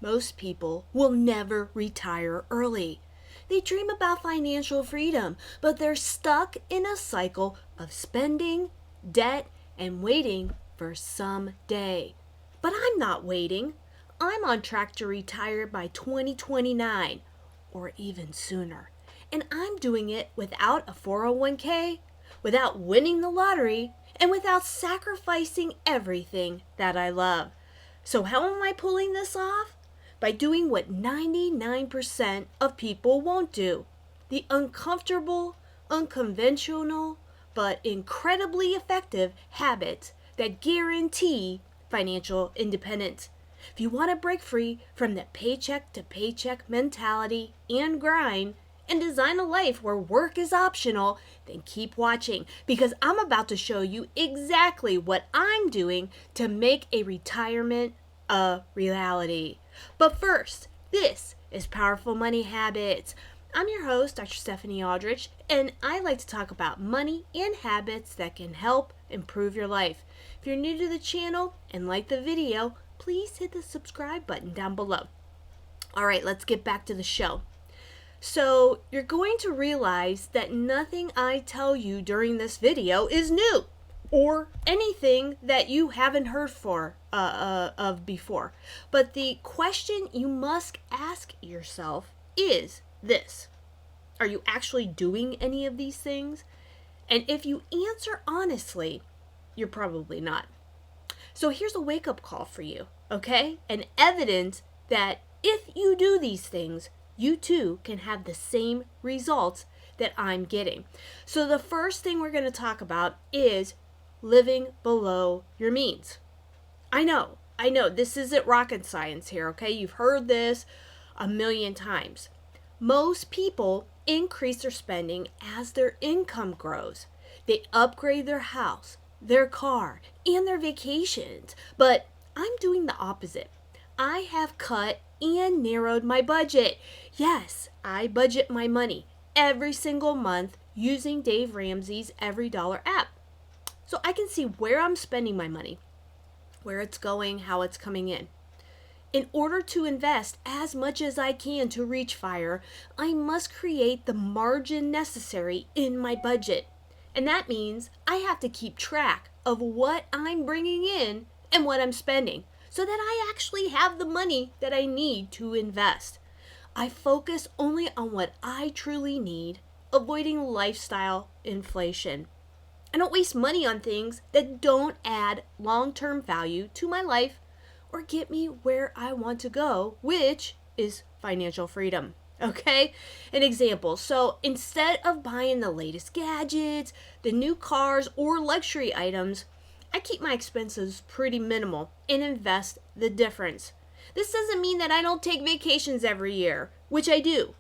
Most people will never retire early. They dream about financial freedom, but they're stuck in a cycle of spending, debt, and waiting for someday. But I'm not waiting. I'm on track to retire by 2029 or even sooner. And I'm doing it without a 401k, without winning the lottery, and without sacrificing everything that I love. So, how am I pulling this off? By doing what 99% of people won't do, the uncomfortable, unconventional, but incredibly effective habits that guarantee financial independence. If you want to break free from the paycheck to paycheck mentality and grind and design a life where work is optional, then keep watching because I'm about to show you exactly what I'm doing to make a retirement a reality. But first, this is Powerful Money Habits. I'm your host, Dr. Stephanie Aldrich, and I like to talk about money and habits that can help improve your life. If you're new to the channel and like the video, please hit the subscribe button down below. All right, let's get back to the show. So, you're going to realize that nothing I tell you during this video is new or anything that you haven't heard of before. But the question you must ask yourself is this: are you actually doing any of these things? And if you answer honestly, you're probably not. So here's a wake-up call for you, okay? And evidence that if you do these things, you too can have the same results that I'm getting. So the first thing we're going to talk about is living below your means. I know, this isn't rocket science here, okay? You've heard this a million times. Most people increase their spending as their income grows. They upgrade their house, their car, and their vacations. But I'm doing the opposite. I have cut and narrowed my budget. Yes, I budget my money every single month using Dave Ramsey's Every Dollar app. So I can see where I'm spending my money, where it's going, how it's coming in. In order to invest as much as I can to reach FIRE, I must create the margin necessary in my budget. And that means I have to keep track of what I'm bringing in and what I'm spending so that I actually have the money that I need to invest. I focus only on what I truly need, avoiding lifestyle inflation. I don't waste money on things that don't add long-term value to my life or get me where I want to go, which is financial freedom. Okay? An example. So instead of buying the latest gadgets, the new cars, or luxury items, I keep my expenses pretty minimal and invest the difference. This doesn't mean that I don't take vacations every year, which I do,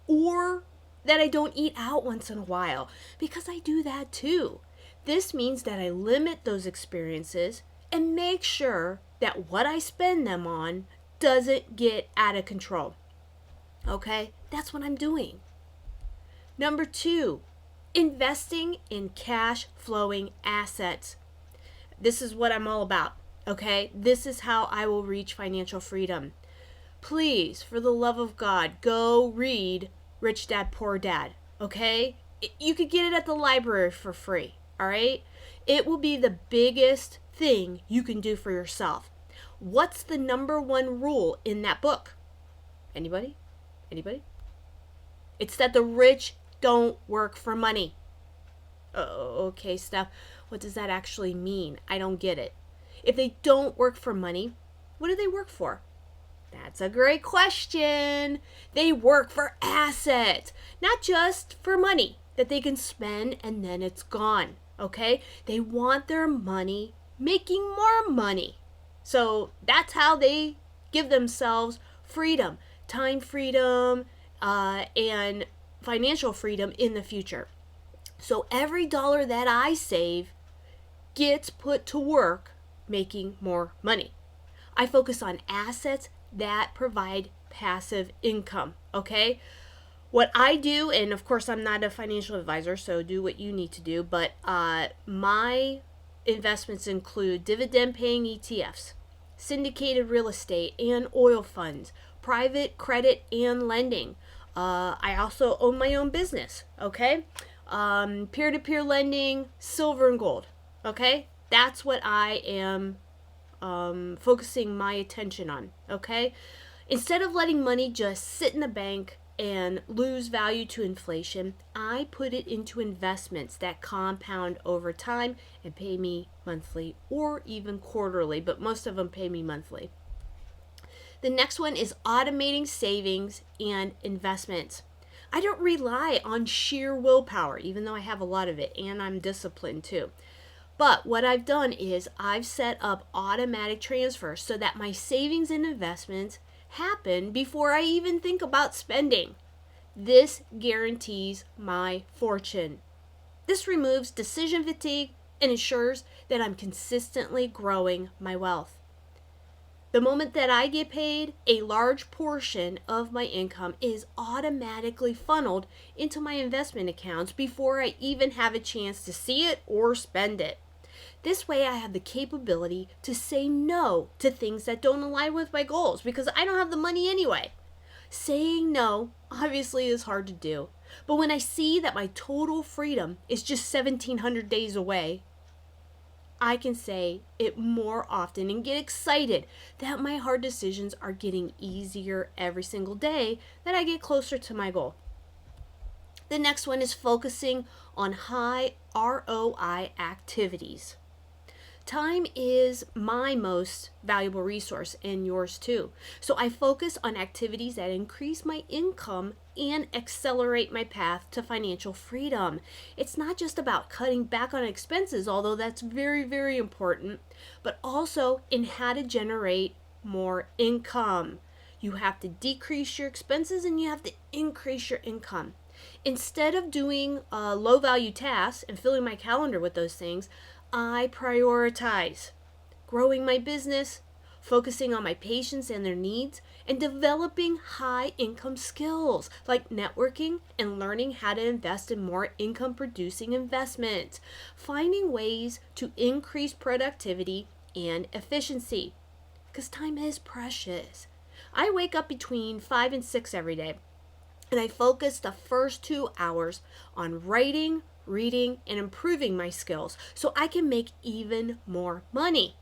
or that I don't eat out once in a while, because I do that too. This means that I limit those experiences and make sure that what I spend them on doesn't get out of control. Okay? That's what I'm doing. Number 2, investing in cash flowing assets. This is what I'm all about. Okay? This is how I will reach financial freedom. Please, for the love of God, go read Rich Dad, Poor Dad. Okay? You could get it at the library for free. All right? It will be the biggest thing you can do for yourself. What's the number 1 rule in that book? Anybody? It's that the rich don't work for money. Oh, okay, Steph. What does that actually mean? I don't get it. If they don't work for money, what do they work for? That's a great question. They work for assets, not just for money that they can spend and then it's gone. Okay? They want their money making more money. So that's how they give themselves freedom, time freedom, and financial freedom in the future. So every dollar that I save gets put to work making more money. I focus on assets that provide passive income, okay? What I do, and of course I'm not a financial advisor, so do what you need to do, but my investments include dividend paying ETFs, syndicated real estate and oil funds, private credit and lending. I also own my own business, okay? Peer-to-peer lending, silver and gold, okay? That's what I am focusing my attention on, okay? Instead of letting money just sit in the bank and lose value to inflation, I put it into investments that compound over time and pay me monthly or even quarterly, but most of them pay me monthly. The next one is automating savings and investments. I don't rely on sheer willpower, even though I have a lot of it, and I'm disciplined too. But what I've done is I've set up automatic transfers so that my savings and investments happen before I even think about spending. This guarantees my fortune. This removes decision fatigue and ensures that I'm consistently growing my wealth. The moment that I get paid, a large portion of my income is automatically funneled into my investment accounts before I even have a chance to see it or spend it. This way I have the capability to say no to things that don't align with my goals because I don't have the money anyway. Saying no obviously is hard to do, but when I see that my total freedom is just 1,700 days away, I can say it more often and get excited that my hard decisions are getting easier every single day that I get closer to my goal. The next one is focusing on high ROI activities. Time is my most valuable resource and yours too. So I focus on activities that increase my income and accelerate my path to financial freedom. It's not just about cutting back on expenses, although that's very, very important, but also in how to generate more income. You have to decrease your expenses and you have to increase your income. Instead of doing low value tasks and filling my calendar with those things, I prioritize growing my business, focusing on my patients and their needs, and developing high income skills like networking and learning how to invest in more income producing investments, finding ways to increase productivity and efficiency because time is precious. I wake up between 5 and 6 every day, and I focus the first 2 hours on writing, reading, and improving my skills so I can make even more money.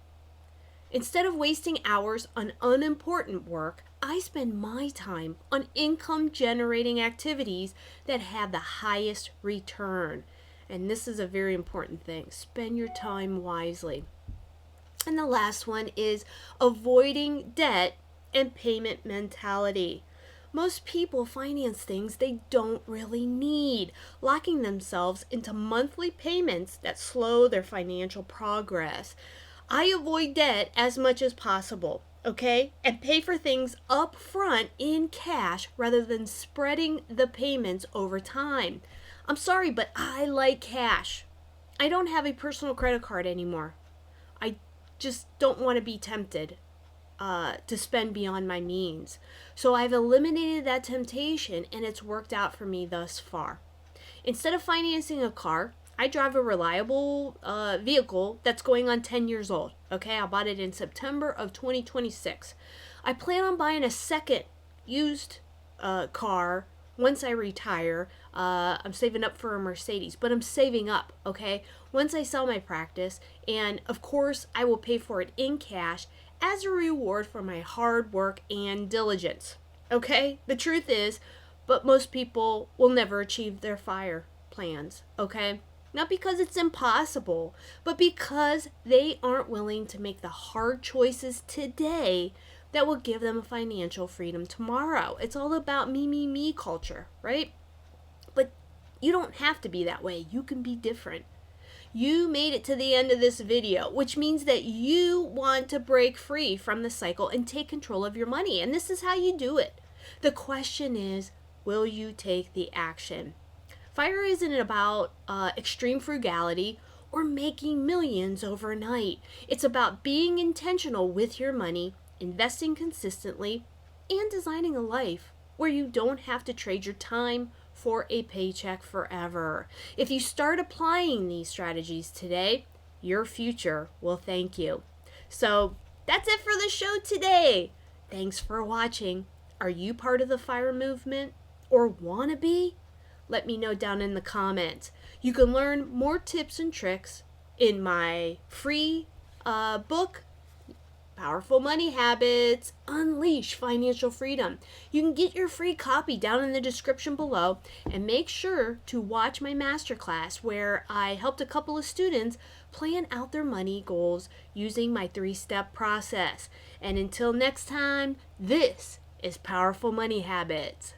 Instead of wasting hours on unimportant work, I spend my time on income generating activities that have the highest return. And this is a very important thing. Spend your time wisely. And the last one is avoiding debt and payment mentality. Most people finance things they don't really need, locking themselves into monthly payments that slow their financial progress. I avoid debt as much as possible, okay? And pay for things up front in cash rather than spreading the payments over time. I'm sorry, but I like cash. I don't have a personal credit card anymore. I just don't want to be tempted to spend beyond my means. So I've eliminated that temptation and it's worked out for me thus far. Instead of financing a car, I drive a reliable vehicle that's going on 10 years old. Okay, I bought it in September of 2026. I plan on buying a second used car once I retire. I'm saving up for a Mercedes, but I'm saving up, okay? Once I sell my practice, and of course I will pay for it in cash as a reward for my hard work and diligence. Okay? The truth is, but most people will never achieve their FIRE plans, okay? Not because it's impossible, but because they aren't willing to make the hard choices today that will give them financial freedom tomorrow. It's all about me culture, right? But you don't have to be that way. You can be different. You made it to the end of this video, which means that you want to break free from the cycle and take control of your money. And this is how you do it. The question is, will you take the action? FIRE isn't about extreme frugality or making millions overnight. It's about being intentional with your money, investing consistently, and designing a life where you don't have to trade your time for a paycheck forever. If you start applying these strategies today, your future will thank you. So That's it for the show today. Thanks for watching. Are you part of the FIRE movement or wanna be? Let me know down in the comments. You can learn more tips and tricks in my free book, Powerful Money Habits, Unleash Financial Freedom. You can get your free copy down in the description below, and make sure to watch my masterclass where I helped a couple of students plan out their money goals using my 3-step process. And until next time, this is Powerful Money Habits.